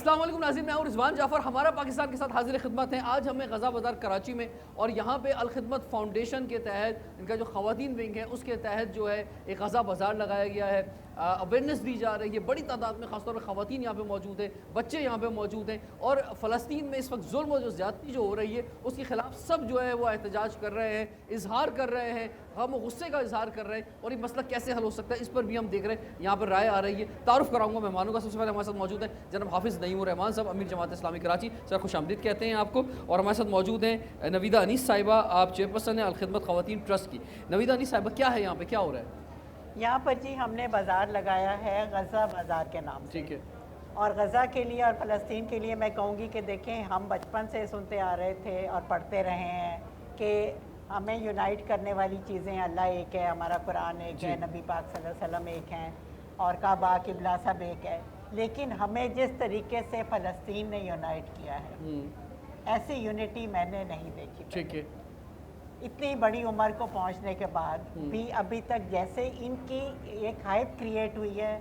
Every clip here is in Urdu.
السلام علیکم ناظرین، میں ہوں رضوان جعفر، ہمارا پاکستان کے ساتھ حاضر خدمت ہیں۔ آج ہمیں غزہ بازار کراچی میں اور یہاں پہ الخدمت فاؤنڈیشن کے تحت ان کا جو خواتین ونگ ہے اس کے تحت جو ہے ایک غزہ بازار لگایا گیا ہے، اویئرنیس دی جا رہی ہے بڑی تعداد میں، خاص طور پر خواتین یہاں پہ موجود ہیں، بچے یہاں پہ موجود ہیں، اور فلسطین میں اس وقت ظلم و جو زیادتی جو ہو رہی ہے اس کے خلاف سب جو ہے وہ احتجاج کر رہے ہیں، اظہار کر رہے ہیں، غم و غصے کا اظہار کر رہے ہیں، اور یہ مسئلہ کیسے حل ہو سکتا ہے اس پر بھی ہم دیکھ رہے ہیں۔ یہاں پر رائے آ رہی ہے، تعارف کراؤں گا مہمانوں کا۔ سب سے پہلے ہمارے ساتھ موجود ہیں جناب حافظ نعیم الرحمان صاحب، امیر جماعت اسلامی کراچی، سر خوش آمدید کہتے ہیں آپ کو۔ اور ہمارے ساتھ موجود ہیں نویدہ انیس صاحبہ، آپ چیئرپرسن ہیں الخدمت خواتین ٹرسٹ کی۔ نویدہ انیس صاحبہ، کیا ہے یہاں پہ، کیا ہو رہا ہے؟ یہاں پر جی ہم نے بازار لگایا ہے غزہ بازار کے نام سے، ٹھیک ہے، اور غزہ کے لیے اور فلسطین کے لیے میں کہوں گی کہ دیکھیں، ہم بچپن سے سنتے آ رہے تھے اور پڑھتے رہے ہیں کہ ہمیں یونائٹ کرنے والی چیزیں اللہ ایک ہے، ہمارا قرآن ایک ہے، نبی پاک صلی اللہ علیہ وسلم ایک ہیں، اور کعبہ قبلہ سب ایک ہے، لیکن ہمیں جس طریقے سے فلسطین نے یونائٹ کیا ہے ایسی یونٹی میں نے نہیں دیکھی۔ ٹھیک ہے، اتنی بڑی عمر کو پہنچنے کے بعد بھی ابھی تک جیسے ان کی ایک ہائپ کریٹ ہوئی ہے،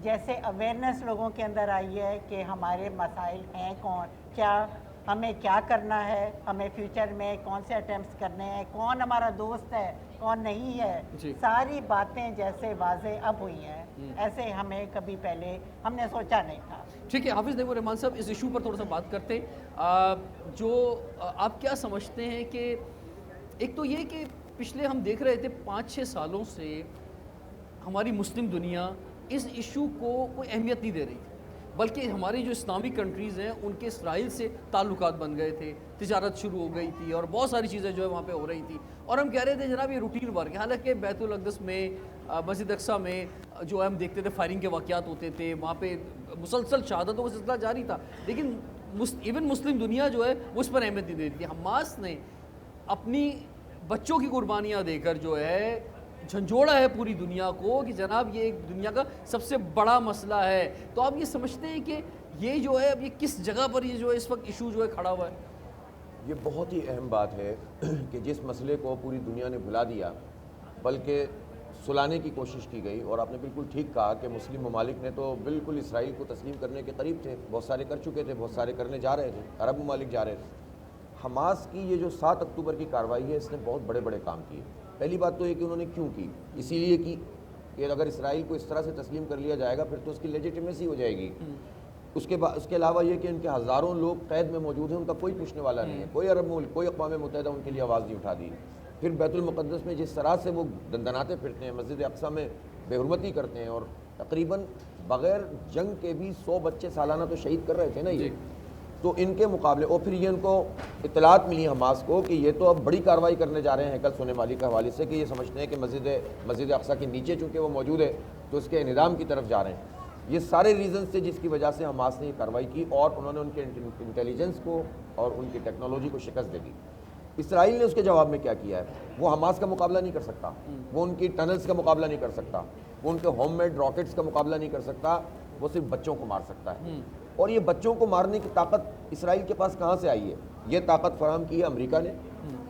جیسے اویئرنیس لوگوں کے اندر آئی ہے کہ ہمارے مسائل ہیں کون، کیا ہمیں کیا کرنا ہے، ہمیں فیوچر میں کون سے اٹیمپٹس کرنے ہیں، کون ہمارا دوست ہے کون نہیں ہے، ساری باتیں جیسے واضح اب ہوئی ہیں ایسے ہمیں کبھی پہلے ہم نے سوچا نہیں تھا۔ ٹھیک ہے حافظ نعیم الرحمان صاحب، اس ایشو پر تھوڑا سا بات کرتے ہیں۔ جو آپ کیا سمجھتے ہیں کہ ایک تو یہ کہ پچھلے ہم دیکھ رہے تھے 5-6 سالوں سے ہماری مسلم دنیا اس ایشو کو کوئی اہمیت نہیں دے رہی تھی، بلکہ ہماری جو اسلامی کنٹریز ہیں ان کے اسرائیل سے تعلقات بن گئے تھے، تجارت شروع ہو گئی تھی اور بہت ساری چیزیں جو ہے وہاں پہ ہو رہی تھی، اور ہم کہہ رہے تھے جناب یہ روٹین ورک ہے۔ حالانکہ بیت الاقدس میں، مسجد اقصیٰ میں جو ہم دیکھتے تھے فائرنگ کے واقعات ہوتے تھے، وہاں پہ مسلسل شہادتوں کا سلسلہ جاری تھا، لیکن ایون مسلم دنیا جو ہے وہ اس پر اہمیت نہیں دے رہی تھی۔ حماس نے اپنی بچوں کی قربانیاں دے کر جو ہے جھنجھوڑا ہے پوری دنیا کو کہ جناب یہ ایک دنیا کا سب سے بڑا مسئلہ ہے۔ تو آپ یہ سمجھتے ہیں کہ یہ جو ہے اب یہ کس جگہ پر یہ جو ہے اس وقت ایشو جو ہے کھڑا ہوا ہے؟ یہ بہت ہی اہم بات ہے کہ جس مسئلے کو پوری دنیا نے بھلا دیا بلکہ سلانے کی کوشش کی گئی، اور آپ نے بالکل ٹھیک کہا کہ مسلم ممالک نے تو بالکل اسرائیل کو تسلیم کرنے کے قریب تھے، بہت سارے کر چکے تھے، بہت سارے کرنے جا رہے تھے، عرب ممالک جا رہے تھے۔ حماس کی یہ جو 7 اکتوبر کی کارروائی ہے اس نے بہت بڑے بڑے کام کیے۔ پہلی بات تو یہ کہ انہوں نے کیوں کی، اسی لیے کی کہ اگر اسرائیل کو اس طرح سے تسلیم کر لیا جائے گا پھر تو اس کی لیجیٹیمیسی ہو جائے گی۔ اس کے علاوہ یہ کہ ان کے ہزاروں لوگ قید میں موجود ہیں، ان کا کوئی پوچھنے والا نہیں ہے، کوئی عرب ملک، کوئی اقوام متحدہ ان کے لیے آواز نہیں اٹھا دی۔ پھر بیت المقدس میں جس طرح سے وہ دندناتے پھرتے ہیں، مسجد اقصیٰ میں بے حرمتی کرتے ہیں، اور تقریباً بغیر جنگ کے بھی 100 بچے سالانہ تو شہید کر رہے تھے نا یہ، تو ان کے مقابلے، اور پھر یہ ان کو اطلاعات ملی حماس کو کہ یہ تو اب بڑی کارروائی کرنے جا رہے ہیں ہیکل سونے والی کے حوالے سے، کہ یہ سمجھتے ہیں کہ مسجد اقصیٰ کے نیچے چونکہ وہ موجود ہے تو اس کے انہدام کی طرف جا رہے ہیں۔ یہ سارے ریزنز تھے جس کی وجہ سے حماس نے یہ کارروائی کی، اور انہوں نے ان کے انٹیلیجنس کو اور ان کی ٹیکنالوجی کو شکست دے دی۔ اسرائیل نے اس کے جواب میں کیا کیا ہے؟ وہ حماس کا مقابلہ نہیں کر سکتا، وہ ان کی ٹنلز کا مقابلہ نہیں کر سکتا، وہ ان کے ہوم میڈ راکٹس کا مقابلہ نہیں کر سکتا، وہ صرف بچوں کو مار سکتا ہے۔ اور یہ بچوں کو مارنے کی طاقت اسرائیل کے پاس کہاں سے آئی ہے؟ یہ طاقت فراہم کی ہے امریکہ نے،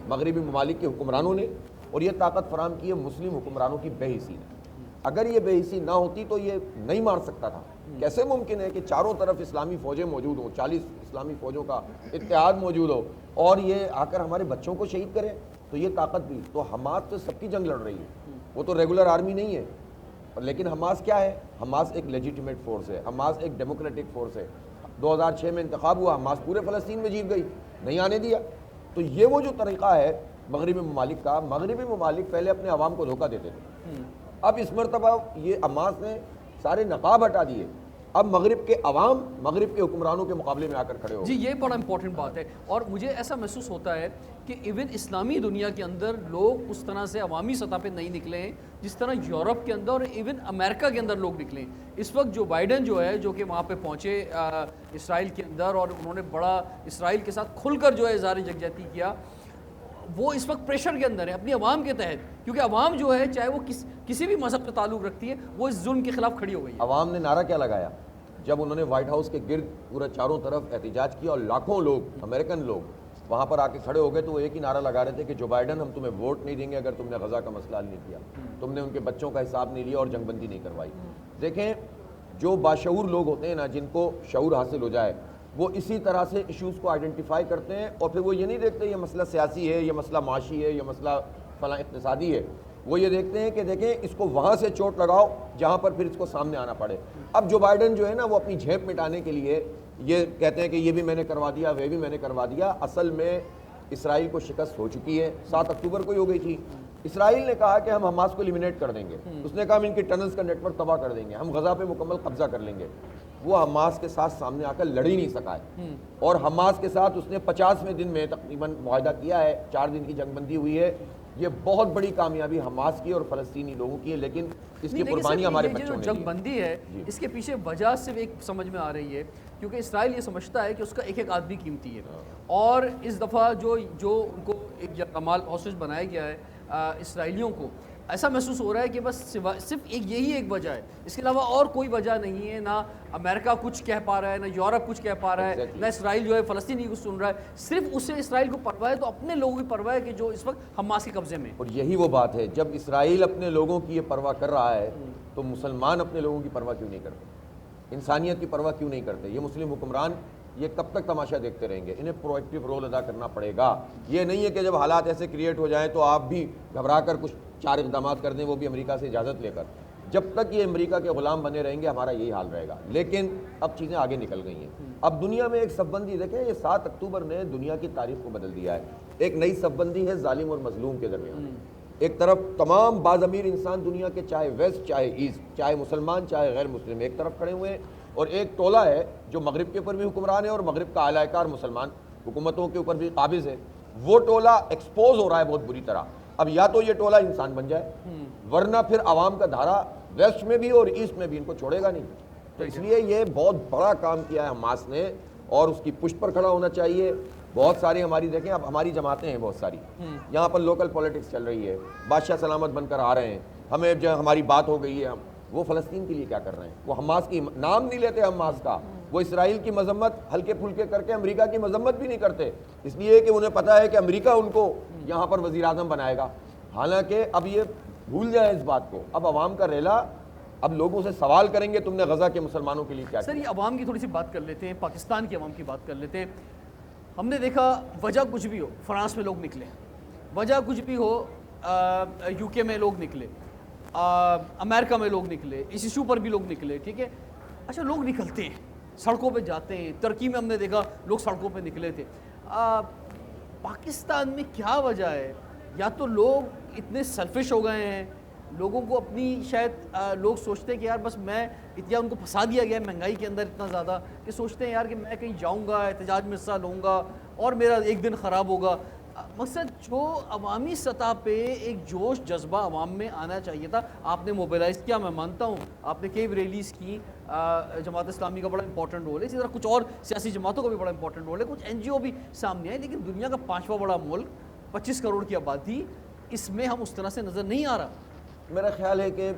مغربی ممالک کے حکمرانوں نے، اور یہ طاقت فراہم کی ہے مسلم حکمرانوں کی بے حسی نے۔ اگر یہ بے حسی نہ ہوتی تو یہ نہیں مار سکتا تھا۔ کیسے ممکن ہے کہ چاروں طرف اسلامی فوجیں موجود ہوں، 40 اسلامی فوجوں کا اتحاد موجود ہو، اور یہ آ کر ہمارے بچوں کو شہید کرے؟ تو یہ طاقت بھی تو حماس تو سب کی جنگ لڑ رہی ہے، وہ تو ریگولر آرمی نہیں ہے، لیکن حماس کیا ہے؟ حماس ایک لیجیٹیمیٹ فورس ہے، حماس ایک ڈیموکریٹک فورس ہے۔ 2006 میں انتخاب ہوا، حماس پورے فلسطین میں جیت گئی، نہیں آنے دیا۔ تو یہ وہ جو طریقہ ہے مغربی ممالک کا، مغربی ممالک پہلے اپنے عوام کو دھوکہ دیتے تھے، اب اس مرتبہ یہ حماس نے سارے نقاب ہٹا دیے، اب مغرب کے عوام مغرب کے حکمرانوں کے مقابلے میں آ کر کھڑے ہو۔ جی یہ بڑا امپورٹنٹ بات ہے، اور مجھے ایسا محسوس ہوتا ہے کہ ایون اسلامی دنیا کے اندر لوگ اس طرح سے عوامی سطح پہ نہیں نکلے ہیں جس طرح یورپ کے اندر اور ایون امریکہ کے اندر لوگ نکلے ہیں۔ اس وقت جو بائیڈن جو ہے، جو کہ وہاں پہ پہنچے اسرائیل کے اندر، اور انہوں نے بڑا اسرائیل کے ساتھ کھل کر جو ہے اظہار یکجہتی کیا، وہ اس وقت پریشر کے اندر ہے اپنی عوام کے تحت، کیونکہ عوام جو ہے چاہے وہ کسی بھی مذہب سے تعلق رکھتی ہے، وہ اس ظلم کے خلاف کھڑی ہو گئی ہے۔ عوام نے نعرہ کیا لگایا جب انہوں نے وائٹ ہاؤس کے گرد پورا چاروں طرف احتجاج کیا، اور لاکھوں لوگ، امریکن لوگ وہاں پر آ کے کھڑے ہو گئے، تو وہ ایک ہی نعرہ لگا رہے تھے کہ جو بائیڈن، ہم تمہیں ووٹ نہیں دیں گے اگر تم نے غزہ کا مسئلہ حل نہیں کیا، تم نے ان کے بچوں کا حساب نہیں لیا اور جنگ بندی نہیں کروائی۔ دیکھیں جو باشعور لوگ ہوتے ہیں نا، جن کو شعور حاصل ہو جائے، وہ اسی طرح سے ایشوز کو آئیڈینٹیفائی کرتے ہیں، اور پھر وہ یہ نہیں دیکھتے یہ مسئلہ سیاسی ہے، یہ مسئلہ معاشی ہے، یہ مسئلہ فلاں اقتصادی ہے، وہ یہ دیکھتے ہیں کہ دیکھیں اس کو وہاں سے چوٹ لگاؤ جہاں پر پھر اس کو سامنے آنا پڑے۔ اب جو بائیڈن جو ہے نا، وہ اپنی جھیپ مٹانے کے لیے یہ کہتے ہیں کہ یہ بھی میں نے کروا دیا، وہ بھی میں نے کروا دیا۔ اصل میں اسرائیل کو شکست ہو چکی ہے، 7 اکتوبر کو ہی ہو گئی تھی۔ اسرائیل نے کہا کہ ہم حماس کو ایلیمنیٹ کر دیں گے، اس نے کہا ہم ان کے ٹنلز کا نیٹ ورک تباہ کر دیں گے، ہم غزہ پہ مکمل قبضہ کر لیں گے۔ وہ حماس کے ساتھ سامنے آ کر لڑ ہی نہیں سکا ہے، اور حماس کے ساتھ اس نے 50ویں دن میں تقریباً معاہدہ کیا ہے، 4 دن کی جنگ بندی ہوئی ہے۔ یہ بہت بڑی کامیابی حماس کی اور فلسطینی لوگوں کی ہے، لیکن اس کی قربانی ہمارے بچوں نے جنگ بندی ہے، اس کے پیچھے وجہ صرف ایک سمجھ میں آ رہی ہے، کیونکہ اسرائیل یہ سمجھتا ہے کہ اس کا ایک ایک آدمی قیمتی ہے، اور اس دفعہ جو ان کو ایک کمال ہاسٹیج بنایا گیا ہے اسرائیلیوں کو، ایسا محسوس ہو رہا ہے کہ بس صرف یہی ایک وجہ ہے، اس کے علاوہ اور کوئی وجہ نہیں ہے۔ نہ امریکہ کچھ کہہ پا رہا ہے، نہ یورپ کچھ کہہ پا رہا ہے، نہ اسرائیل جو ہے فلسطینی کو سن رہا ہے، صرف اسے اسرائیل کو پرواہ ہے تو اپنے لوگوں کی پرواہ ہے کہ جو اس وقت حماس کے قبضے میں۔ اور یہی وہ بات ہے، جب اسرائیل اپنے لوگوں کی یہ پرواہ کر رہا ہے تو مسلمان اپنے لوگوں کی پرواہ کیوں نہیں کرتے، انسانیت کی پرواہ کیوں نہیں کرتے؟ یہ مسلم حکمران یہ کب تک تماشا دیکھتے رہیں گے؟ انہیں پرو ایکٹیو رول ادا کرنا پڑے گا۔ یہ نہیں ہے کہ جب حالات ایسے کریٹ ہو جائیں تو آپ بھی گھبرا کر کچھ 4 اقدامات کر دیں، وہ بھی امریکہ سے اجازت لے کر۔ جب تک یہ امریکہ کے غلام بنے رہیں گے ہمارا یہی حال رہے گا۔ لیکن اب چیزیں آگے نکل گئی ہیں، اب دنیا میں ایک صف بندی دیکھیں، یہ 7 اکتوبر نے دنیا کی تاریخ کو بدل دیا ہے۔ ایک نئی صف بندی ہے ظالم اور مظلوم کے درمیان۔ ایک طرف تمام باضمیر انسان دنیا کے، چاہے ویسٹ چاہے ایسٹ، چاہے مسلمان چاہے غیر مسلم، ایک طرف کھڑے ہوئے ہیں، اور ایک ٹولہ ہے جو مغرب کے اوپر بھی حکمران ہے اور مغرب کا اعلی کار مسلمان حکومتوں کے اوپر بھی قابض ہے۔ وہ ٹولہ ایکسپوز ہو رہا ہے بہت بری طرح۔ اب یا تو یہ ٹولہ انسان بن جائے، ورنہ پھر عوام کا دھارا ویسٹ میں بھی اور ایسٹ میں بھی ان کو چھوڑے گا نہیں۔ تو اس لیے یہ بہت بڑا کام کیا ہے حماس نے، اور اس کی پشت پر کھڑا ہونا چاہیے۔ بہت ساری ہماری دیکھیں، اب ہماری جماعتیں ہیں بہت ساری، یہاں پر لوکل پولیٹکس چل رہی ہے، بادشاہ سلامت بن کر آ رہے ہیں، ہمیں جو ہماری بات ہو گئی ہے، وہ فلسطین کے لیے کیا کر رہے ہیں؟ وہ حماس کی نام نہیں لیتے حماس کا، وہ اسرائیل کی مذمت ہلکے پھلکے کر کے امریکہ کی مذمت بھی نہیں کرتے، اس لیے کہ انہیں پتہ ہے کہ امریکہ ان کو یہاں پر وزیر اعظم بنائے گا۔ حالانکہ اب یہ بھول جائیں اس بات کو، اب عوام کا ریلا، اب لوگوں سے سوال کریں گے تم نے غزہ کے مسلمانوں کے لیے کیا کیا؟ سر یہ عوام کی تھوڑی سی بات کر لیتے ہیں، پاکستان کی عوام کی بات کر لیتے ہیں۔ ہم نے دیکھا وجہ کچھ بھی ہو، فرانس میں لوگ نکلے، وجہ کچھ بھی ہو، یو کے میں لوگ نکلے، امریکہ میں لوگ نکلے، اس ایشو پر بھی لوگ نکلے، ٹھیک ہے؟ اچھا لوگ نکلتے ہیں، سڑکوں پہ جاتے ہیں، ترکی میں ہم نے دیکھا لوگ سڑکوں پہ نکلے تھے۔ پاکستان میں کیا وجہ ہے؟ یا تو لوگ اتنے سیلفش ہو گئے ہیں، لوگوں کو اپنی شاید لوگ سوچتے ہیں کہ یار بس میں اتنا ان کو پھنسا دیا گیا ہے مہنگائی کے اندر اتنا زیادہ کہ سوچتے ہیں یار کہ میں کہیں جاؤں گا، احتجاج میں حصہ لوں گا اور میرا ایک دن خراب ہوگا۔ مقصد جو عوامی سطح پہ ایک جوش جذبہ عوام میں آنا چاہیے تھا، آپ نے موبیلائز کیا، میں مانتا ہوں آپ نے کئی ریلیز کی، جماعت اسلامی کا بڑا امپورٹنٹ رول ہے، اسی طرح کچھ اور سیاسی جماعتوں کا بھی بڑا امپورٹنٹ رول ہے، کچھ این جی او بھی سامنے آئے، لیکن دنیا کا 5واں بڑا ملک، 25 کروڑ کی آبادی، اس میں ہم اس طرح سے نظر نہیں آ رہا۔ میرا خیال ہے کہ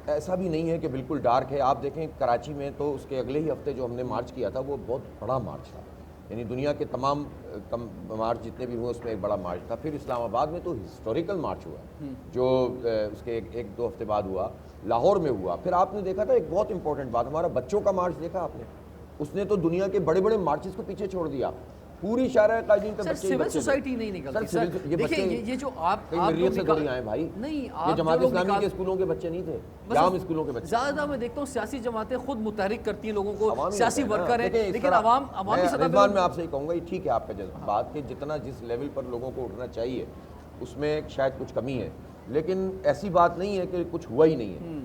ایسا بھی نہیں ہے کہ بالکل ڈارک ہے۔ آپ دیکھیں کراچی میں تو اس کے اگلے ہی ہفتے جو ہم نے مارچ کیا تھا وہ بہت بڑا مارچ تھا، یعنی دنیا کے تمام مارچ جتنے بھی ہوئے اس میں ایک بڑا مارچ تھا۔ پھر اسلام آباد میں تو ہسٹوریکل مارچ ہوا جو اس کے 1-2 ہفتے بعد ہوا، لاہور میں ہوا۔ پھر آپ نے دیکھا تھا ایک بہت امپورٹنٹ بات، ہمارا بچوں کا مارچ دیکھا آپ نے، اس نے تو دنیا کے بڑے بڑے مارچز کو پیچھے چھوڑ دیا، پوری شارع قائدین کے بچے سول سوسائٹی نہیں نکلتی سر، دیکھیں یہ جو آپ مریت سے تھوڑی آئے بھائی، نہیں یہ جماعت اسلامی کے اسکولوں کے بچے نہیں تھے، عام اسکولوں کے بچے۔ زیادہ میں دیکھتا ہوں سیاسی جماعتیں خود متحرک کرتی ہیں لوگوں کو، سیاسی ورکر ہیں، لیکن عوامی سطح پہ میں آپ سے ہی کہوں گا، یہ ٹھیک ہے آپ کا بات کہ جتنا جس لیول پر لوگوں کو اٹھنا چاہیے اس میں شاید کچھ کمی ہے، لیکن ایسی بات نہیں ہے کہ کچھ ہوا ہی نہیں ہے،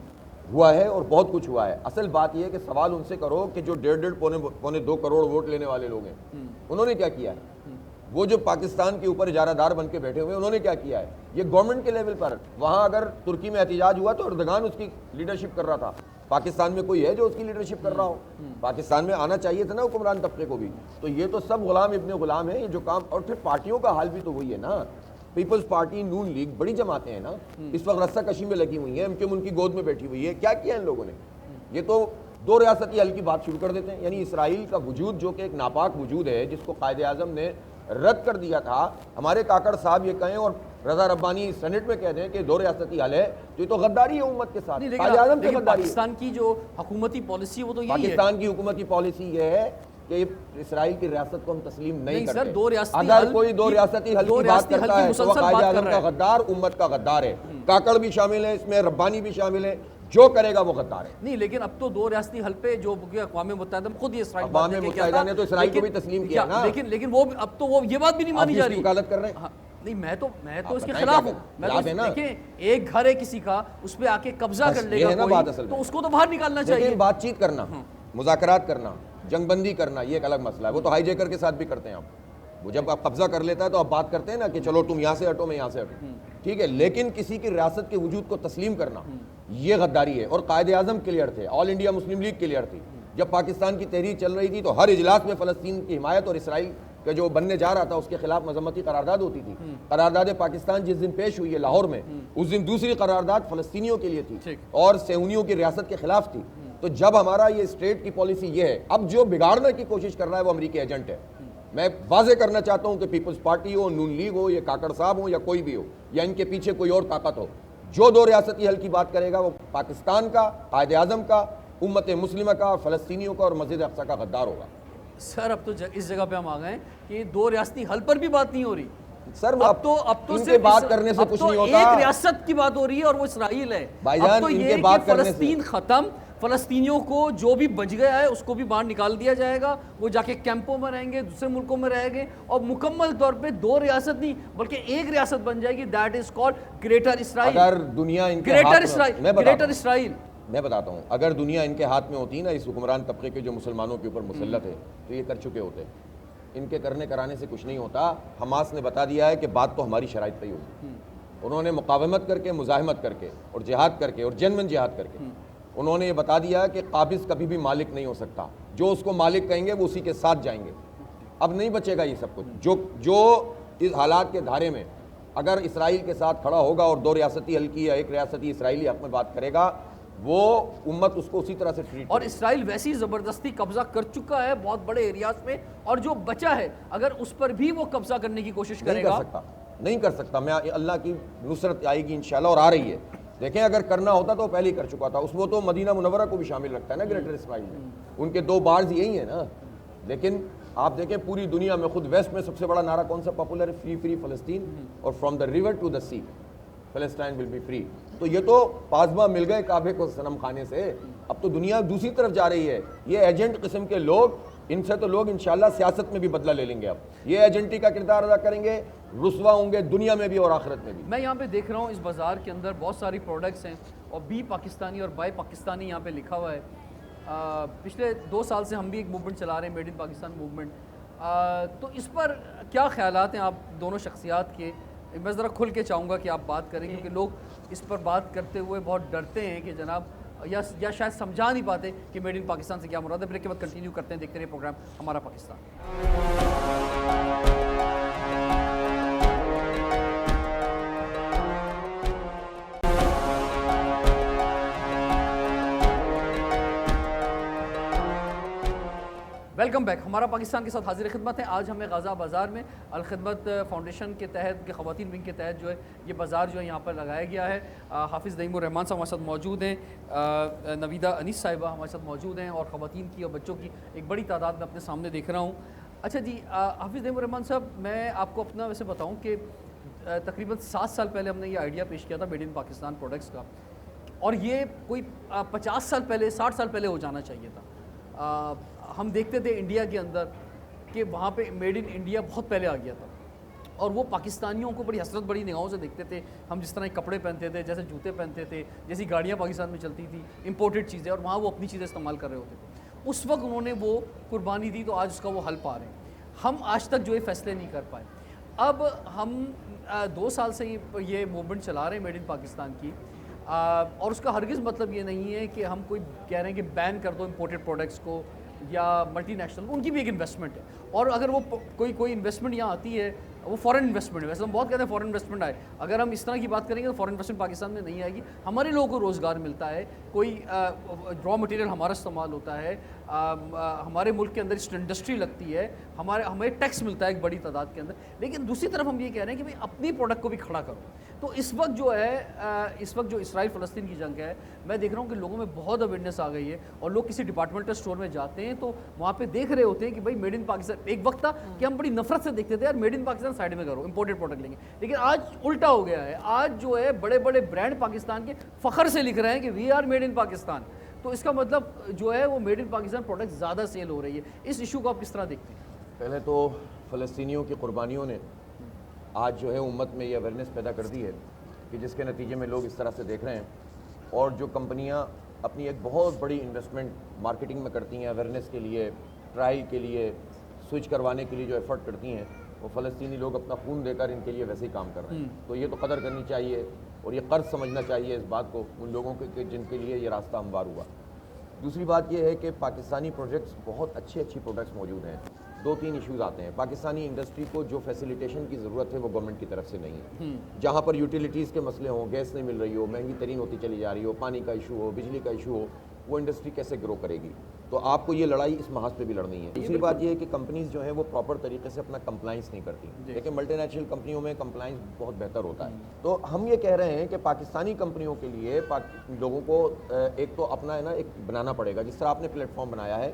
ہوا ہے اور بہت کچھ ہوا ہے۔ اصل بات یہ ہے کہ سوال ان سے کرو کہ جو 1.5-2 کروڑ ووٹ لینے والے لوگ ہیں انہوں نے کیا کیا ہے، وہ جو پاکستان کے اوپر اجارہ دار بن کے بیٹھے ہوئے انہوں نے کیا کیا ہے۔ یہ گورنمنٹ کے لیول پر، وہاں اگر ترکی میں احتجاج ہوا تو اردگان اس کی لیڈرشپ کر رہا تھا، پاکستان میں کوئی ہے جو اس کی لیڈرشپ کر رہا ہو؟ پاکستان میں آنا چاہیے تھا نا حکمران طبقے کو بھی۔ تو یہ تو سب غلام ابن غلام ہیں، یہ جو کام، اور پھر پارٹیوں کا حال بھی تو وہی ہے نا، پیپلز پارٹی، نون لیگ، بڑی جماعتیں ہیں نا، اس وقت رسہ کشی میں لگی ہوئی ہیں، ایم کیو ایم ان کی گود میں بیٹھی ہوئی ہے۔ کیا کیا ان لوگوں نے؟ یہ تو 2 ریاستی حل کی بات شروع کر دیتے ہیں، یعنی اسرائیل کا وجود جو کہ ایک ناپاک وجود ہے جس کو قائد اعظم نے رد کر دیا تھا۔ ہمارے کاکڑ صاحب یہ کہیں اور رضا ربانی سینٹ میں کہہ دیں کہ دو ریاستی حل ہے تو یہ تو غداری ہے امت کے ساتھ. نہیں، قائد اعظم سے لیکن غداری ہے. پاکستان کی جو حکومتی پالیسی ہے وہ تو یہی ہے. پاکستان کی حکومتی پالیسی یہ ہے کہ اسرائیل کی ریاست کو ہم تسلیم نہیں کرتے. سر، دو ریاستی اگر حل کوئی دو ریاستی حل کی بات کرتا ہے تو وہ قائد اعظم کا غدار، امت کا غدار ہے. کاکڑ بھی شامل ہے اس میں، ربانی بھی شامل ہے. جو کرے گا وہ غدار ہے. نہیں، لیکن اب تو دو ریاستی حل پہ جو اقوام متحدہ میں خود یہ اسرائیل اقوام متحدہ نے تو اسرائیل کو بھی تسلیم کیا نا. لیکن وہ اب تو وہ یہ بات بھی نہیں مانی جا رہی. وکالت کر رہے ہیں. نہیں، میں تو اس کے خلاف ہوں. میں تو دیکھیں، ایک گھر ہے کسی کا، اس پہ آ کے قبضہ کر لے گا کوئی تو اس کو تو باہر نکالنا چاہیے. لیکن بات چیت کرنا، مذاکرات کرنا، جنگ بندی کرنا یہ ایک الگ مسئلہ ہے. وہ تو ہائی جیکر کے ساتھ بھی کرتے ہیں آپ. وہ جب آپ قبضہ کر لیتا ہے تو آپ بات کرتے ہیں نا کہ چلو تم یہاں سے ہٹو، میں یہاں سے ہٹوں. ٹھیک ہے، لیکن کسی کی ریاست کے وجود کو تسلیم کرنا یہ غداری ہے. اور قائد اعظم کلیئر تھے، آل انڈیا مسلم لیگ کلیئر تھی. جب پاکستان کی تحریک چل رہی تھی تو ہر اجلاس میں فلسطین کی حمایت اور اسرائیل کا جو بننے جا رہا تھا اس کے خلاف مذمتی قرارداد ہوتی تھی. قرارداد پاکستان جس دن پیش ہوئی ہے لاہور میں، اس دن دوسری قرارداد فلسطینیوں کے لیے تھی اور صہیونیوں کی ریاست کے خلاف تھی. تو جب ہمارا یہ اسٹیٹ کی پالیسی یہ ہے، اب جو بگاڑنے کی کوشش کر رہا ہے وہ امریکی ایجنٹ ہے. میں واضح کرنا چاہتا ہوں کہ پیپلز پارٹی ہو، نون لیگ ہو، یا کاکڑ صاحب ہو، یا کوئی بھی ہو، یا ان کے پیچھے کوئی اور طاقت ہو، جو دو ریاستی حل کی بات کرے گا وہ پاکستان کا، قائد اعظم کا، امت مسلمہ کا، فلسطینیوں کا اور مسجد اقصی کا غدار ہوگا. سر، اب تو اس جگہ پہ ہم آ گئے کہ دو ریاستی حل پر بھی بات نہیں ہو رہی. سر اب تو ان کے بات کرنے سے کچھ نہیں ہوتا. ایک ریاست کی بات ہو رہی ہے اور وہ اسرائیل ہے. بھائی جان، اب تو یہ کہ فلسطین ختم، فلسطینیوں کو جو بھی بچ گیا ہے اس کو بھی باہر نکال دیا جائے گا. وہ جا کے کیمپوں میں رہیں گے، دوسرے ملکوں میں رہیں گے اور مکمل طور پہ دو ریاست نہیں بلکہ ایک ریاست بن جائے گی. دیٹ از کالڈ گریٹر اسرائیل. اگر دنیا ان کے گریٹر اسرائیل میں بتاتا ہوں، اگر دنیا ان کے ہاتھ میں ہوتی نا، اس حکمران طبقے کے جو مسلمانوں کے اوپر مسلط ہے، تو یہ کر چکے ہوتے. ان کے کرنے کرانے سے کچھ نہیں ہوتا. حماس نے بتا دیا ہے کہ بات تو ہماری شرائط پہ ہی ہوگی. انہوں نے مقاومت کر کے، مزاحمت کر کے اور جہاد کر کے اور جنون جہاد کر کے انہوں نے یہ بتا دیا کہ قابض کبھی بھی مالک نہیں ہو سکتا. جو اس کو مالک کہیں گے وہ اسی کے ساتھ جائیں گے. اب نہیں بچے گا یہ سب کچھ. جو اس حالات کے دھارے میں اگر اسرائیل کے ساتھ کھڑا ہوگا اور دو ریاستی حل کی یا ایک ریاستی اسرائیلی حق میں بات کرے گا، وہ امت اس کو اسی طرح سے ٹریٹ. اور اسرائیل ویسی زبردستی قبضہ کر چکا ہے بہت بڑے ایریاز میں، اور جو بچا ہے اگر اس پر بھی وہ قبضہ کرنے کی کوشش کرے گا نہیں کر سکتا. میں اللہ کی نصرت آئے گی انشاءاللہ، اور آ رہی ہے. دیکھیں، اگر کرنا ہوتا تو پہلے ہی کر چکا تھا. اس وہ تو مدینہ منورہ کو بھی شامل رکھتا ہے نا گریٹر اسرائیل میں. ان کے دو بارز یہی ہیں نا. لیکن آپ دیکھیں پوری دنیا میں خود ویسٹ میں سب سے بڑا نعرہ کون سا پاپولر ہے؟ فری فری فلسطین، اور from the river to the sea فلسطین ول بی فری. تو یہ تو پازما مل گئے کعبے کو صنم خانے سے. اب تو دنیا دوسری طرف جا رہی ہے. یہ ایجنٹ قسم کے لوگ، ان سے تو لوگ انشاءاللہ سیاست میں بھی بدلہ لے لیں گے. اب یہ ایجنٹی کا کردار ادا کریں گے، رسوا ہوں گے دنیا میں بھی اور آخرت میں بھی. میں یہاں پہ دیکھ رہا ہوں اس بازار کے اندر بہت ساری پروڈکٹس ہیں اور بی پاکستانی اور بائی پاکستانی یہاں پہ لکھا ہوا ہے. پچھلے 2 سال سے ہم بھی ایک موومنٹ چلا رہے ہیں، میڈ ان پاکستان موومنٹ. تو اس پر کیا خیالات ہیں آپ دونوں شخصیات کے؟ میں ذرا کھل کے چاہوں گا کہ آپ بات کریں، کیونکہ لوگ اس پر بات کرتے ہوئے بہت ڈرتے ہیں کہ جناب یا شاید سمجھا نہیں پاتے کہ میڈ ان پاکستان سے کیا مراد ہے. بریک کے بعد کنٹینیو کرتے ہیں، دیکھتے رہے پروگرام ہمارا پاکستان. Welcome back. ہمارا پاکستان کے ساتھ حاضر خدمت ہے. آج ہمیں غازہ بازار میں الخدمت فاؤنڈیشن کے تحت، کے خواتین ونگ کے تحت جو ہے یہ بازار جو ہے یہاں پر لگایا گیا ہے. حافظ دعیم الرحمان صاحب ہمارے ساتھ موجود ہیں، نویدہ انیس صاحبہ ہمارے ساتھ موجود ہیں، اور خواتین کی اور بچوں کی ایک بڑی تعداد میں اپنے سامنے دیکھ رہا ہوں. اچھا جی، حافظ دعیم الرحمان صاحب، میں آپ کو اپنا ویسے بتاؤں کہ تقریباً 7 سال پہلے ہم نے یہ آئیڈیا پیش کیا تھا میڈ ان پاکستان پروڈکٹس کا، اور یہ کوئی 50 سال پہلے، 60 سال پہلے ہو جانا چاہیے تھا. ہم دیکھتے تھے انڈیا کے اندر کہ وہاں پہ میڈ ان انڈیا بہت پہلے آ گیا تھا، اور وہ پاکستانیوں کو بڑی حسرت بڑی نگاہوں سے دیکھتے تھے. ہم جس طرح کپڑے پہنتے تھے، جیسے جوتے پہنتے تھے، جیسی گاڑیاں پاکستان میں چلتی تھی، امپورٹڈ چیزیں، اور وہاں وہ اپنی چیزیں استعمال کر رہے ہوتے تھے. اس وقت انہوں نے وہ قربانی دی، تو آج اس کا وہ حل پا رہے ہیں. ہم آج تک جو یہ فیصلے نہیں کر پائے. اب ہم 2 سال سے یہ موومنٹ چلا رہے ہیں میڈ ان پاکستان کی، اور اس کا ہرگز مطلب یہ نہیں ہے کہ ہم کوئی کہہ رہے ہیں کہ بین کر دو امپورٹڈ پروڈکٹس کو یا ملٹی نیشنل. ان کی بھی ایک انویسٹمنٹ ہے، اور اگر وہ کوئی انویسٹمنٹ یہاں آتی ہے وہ فورن انویسٹمنٹ ہے. ویسے ہم بہت کہتے ہیں فورن انویسٹمنٹ آئے, اگر ہم اس طرح کی بات کریں گے تو فورن انویسٹمنٹ پاکستان میں نہیں آئے گی. ہمارے لوگوں کو روزگار ملتا ہے, کوئی را مٹیریل ہمارا استعمال ہوتا ہے, ہمارے ملک کے اندر انڈسٹری لگتی ہے, ہمیں ٹیکس ملتا ہے ایک بڑی تعداد کے اندر. لیکن دوسری طرف ہم یہ کہہ رہے ہیں کہ بھئی اپنی پروڈکٹ کو بھی کھڑا کرو. تو اس وقت جو اسرائیل فلسطین کی جنگ ہے, میں دیکھ رہا ہوں کہ لوگوں میں بہت اویئرنیس آ گئی ہے, اور لوگ کسی ڈپارٹمنٹل اسٹور میں جاتے ہیں تو وہاں پہ دیکھ رہے ہوتے ہیں کہ بھائی میڈ ان پاکستان. ایک وقت تھا کہ ہم بڑی نفرت سے دیکھتے تھے یار میڈ ان پاکستان سائڈ میں کرو, امپورٹڈ پروڈکٹ لیں گے. لیکن آج الٹا ہو گیا ہے, آج جو ہے بڑے بڑے برانڈ پاکستان کے فخر سے لکھ رہے ہیں کہ we are made in Pakistan. تو اس کا مطلب جو ہے وہ میڈ ان پاکستان پروڈکٹ زیادہ سیل ہو رہی ہے. اس ایشو کو آپ کس طرح دیکھتے ہیں؟ پہلے تو فلسطینیوں کی قربانیوں نے آج جو ہے امت میں یہ اویئرنیس پیدا کر دی ہے کہ جس کے نتیجے میں لوگ اس طرح سے دیکھ رہے ہیں. اور جو کمپنیاں اپنی ایک بہت بڑی انویسٹمنٹ مارکیٹنگ میں کرتی ہیں, اویئرنیس کے لیے, ٹرائل کے لیے, سوئچ کروانے کے لیے جو ایفرٹ کرتی ہیں, وہ فلسطینی لوگ اپنا خون دے کر ان کے لیے ویسے ہی کام کر رہے ہیں. تو یہ تو قدر کرنی چاہیے اور یہ قرض سمجھنا چاہیے اس بات کو ان لوگوں کے جن کے لیے یہ راستہ ہموار ہوا. دوسری بات یہ ہے کہ پاکستانی پروجیکٹس بہت اچھی پروڈکٹس موجود ہیں. 2-3 ایشوز آتے ہیں. پاکستانی انڈسٹری کو جو فیسیلیٹیشن کی ضرورت ہے وہ گورنمنٹ کی طرف سے نہیں ہے. جہاں پر یوٹیلیٹیز کے مسئلے ہوں, گیس نہیں مل رہی ہو, مہنگی ترین ہوتی چلی جا رہی ہو, پانی کا ایشو ہو, بجلی کا ایشو ہو, وہ انڈسٹری کیسے گرو کرے گی؟ تو آپ کو یہ لڑائی اس محاذ پہ بھی لڑنی ہے. دوسری بات یہ ہے کہ کمپنیز جو ہیں وہ پراپر طریقے سے اپنا کمپلائنس نہیں کرتی. لیکن ملٹی نیشنل کمپنیوں میں کمپلائنس بہت بہتر ہوتا ہے. تو ہم یہ کہہ رہے ہیں کہ پاکستانی کمپنیوں کے لیے لوگوں کو ایک تو اپنا ہے نا ایک بنانا پڑے گا. جس طرح آپ نے پلیٹ فارم بنایا ہے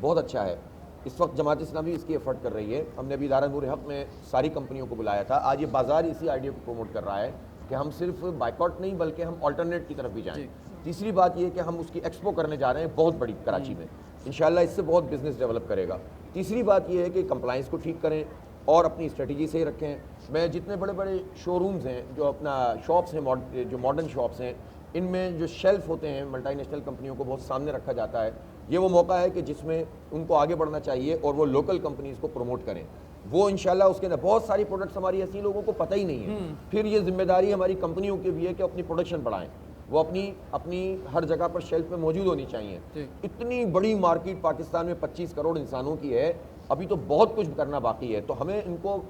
بہت اچھا ہے. اس وقت جماعت اسلامی اس کی ایفرٹ کر رہی ہے. ہم نے ابھی ادارہ نور حق میں ساری کمپنیوں کو بلایا تھا. آج یہ بازار اسی آئیڈیا کو پروموٹ کر رہا ہے کہ ہم صرف بائیکاٹ نہیں بلکہ ہم آلٹرنیٹ کی طرف بھی جائیں. تیسری بات یہ کہ ہم اس کی ایکسپو کرنے جا رہے ہیں بہت بڑی کراچی میں. انشاءاللہ اس سے بہت بزنس ڈیولپ کرے گا. تیسری بات یہ ہے کہ کمپلائنس کو ٹھیک کریں اور اپنی اسٹریٹجی صحیح رکھیں. میں جتنے بڑے بڑے شو رومز ہیں, جو اپنا شاپس ہیں, جو ماڈرن شاپس ہیں, ان میں جو شیلف ہوتے ہیں ملٹی نیشنل کمپنیوں کو بہت سامنے رکھا جاتا ہے. یہ وہ موقع ہے کہ جس میں ان کو آگے بڑھنا چاہیے اور وہ لوکل کمپنیز کو پروموٹ کریں. وہ انشاءاللہ اس کے اندر بہت ساری پروڈکٹس ہماری ایسی لوگوں کو پتہ ہی نہیں ہے. پھر یہ ذمہ داری ہماری کمپنیوں کی بھی ہے کہ اپنی پروڈکشن بڑھائیں. وہ اپنی ہر جگہ پر شیلف پہ موجود ہونی چاہیے. اتنی بڑی مارکیٹ پاکستان میں 25 کروڑ انسانوں کی ہے, ابھی تو بہت کچھ کرنا باقی ہے. تو ہمیں ان کو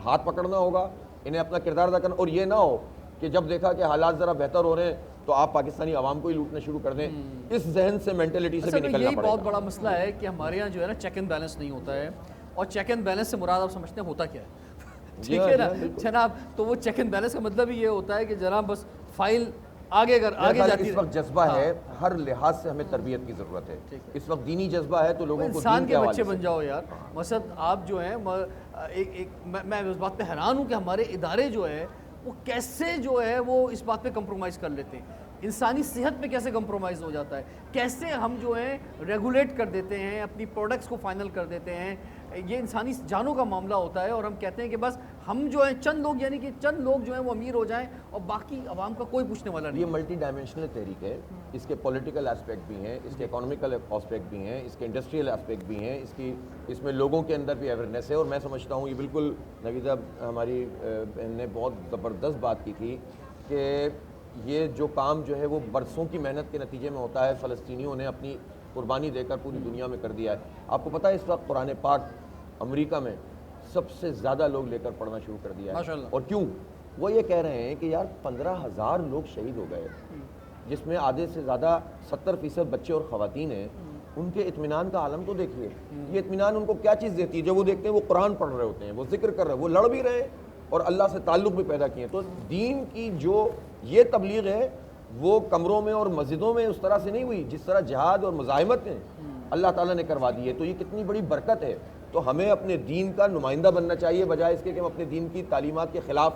ہاتھ پکڑنا ہوگا, انہیں اپنا کردار ادا کرنا, اور یہ نہ ہو کہ جب دیکھا کہ حالات ذرا بہتر ہو رہے ہیں تو آپ پاکستانی عوام کو ہی لوٹنا شروع کر دیں. اس ذہن سے مینٹلٹی سے بھی نکلنا پڑے گا. یہی بہت بڑا مسئلہ ہے کہ ہمارے یہاں جو ہے نا چیک اینڈ بیلنس نہیں ہوتا ہے. اور چیک اینڈ بیلنس سے مراد آپ سمجھتے ہیں ہوتا کیا ہے؟ ٹھیک ہے نا جناب, تو وہ چیک اینڈ بیلنس کا مطلب ہی یہ ہوتا ہے کہ جناب بس فائل آگے جاتی ہے. اس وقت جذبہ ہے, ہر لحاظ سے ہمیں تربیت کی ضرورت ہے. اس وقت دینی جذبہ ہے تو لوگوں کو انسان کے بچے بن جاؤ یار. مثلا آپ جو ہیں میں اس بات پہ حیران ہوں کہ ہمارے ادارے جو ہے وہ کیسے جو ہے وہ اس بات پہ کمپرومائز کر لیتے ہیں. انسانی صحت پہ کیسے کمپرومائز ہو جاتا ہے, کیسے ہم جو ہیں ریگولیٹ کر دیتے ہیں, اپنی پروڈکٹس کو فائنل کر دیتے ہیں. یہ انسانی جانوں کا معاملہ ہوتا ہے, اور ہم کہتے ہیں کہ بس ہم جو ہیں چند لوگ, یعنی کہ چند لوگ جو ہیں وہ امیر ہو جائیں اور باقی عوام کا کوئی پوچھنے والا نہیں. یہ ملٹی ڈائمینشنل تحریک ہے. اس کے پولیٹیکل اسپیکٹ بھی ہیں, اس کے اکنامیکل اسپیکٹ بھی ہیں, اس کے انڈسٹریل اسپیکٹ بھی ہیں, اس میں لوگوں کے اندر بھی اویئرنیس ہے. اور میں سمجھتا ہوں یہ بالکل نویدہ ہماری بہن نے بہت زبردست بات کی تھی کہ یہ جو کام جو ہے وہ برسوں کی محنت کے نتیجے میں ہوتا ہے. فلسطینیوں نے اپنی قربانی دے کر پوری دنیا میں کر دیا ہے. آپ کو پتہ ہے اس وقت قرآن پاک امریکہ میں سب سے زیادہ لوگ لے کر پڑھنا شروع کر دیا ہے. اور کیوں؟ وہ یہ کہہ رہے ہیں کہ یار 15,000 لوگ شہید ہو گئے, جس میں آدھے سے زیادہ 70% بچے اور خواتین ہیں. ان کے اطمینان کا عالم تو دیکھیے. یہ اطمینان ان کو کیا چیز دیتی ہے؟ جب وہ دیکھتے ہیں وہ قرآن پڑھ رہے ہوتے ہیں, وہ ذکر کر رہے ہیں, وہ لڑ بھی رہے ہیں اور اللہ سے تعلق بھی پیدا کیے. تو دین کی جو یہ تبلیغ ہے وہ کمروں میں اور مسجدوں میں اس طرح سے نہیں ہوئی جس طرح جہاد اور مزاحمت ہیں اللہ تعالیٰ نے کروا دی ہے. تو یہ کتنی بڑی برکت ہے. تو ہمیں اپنے دین کا نمائندہ بننا چاہیے, بجائے اس کے کہ ہم اپنے دین کی تعلیمات کے خلاف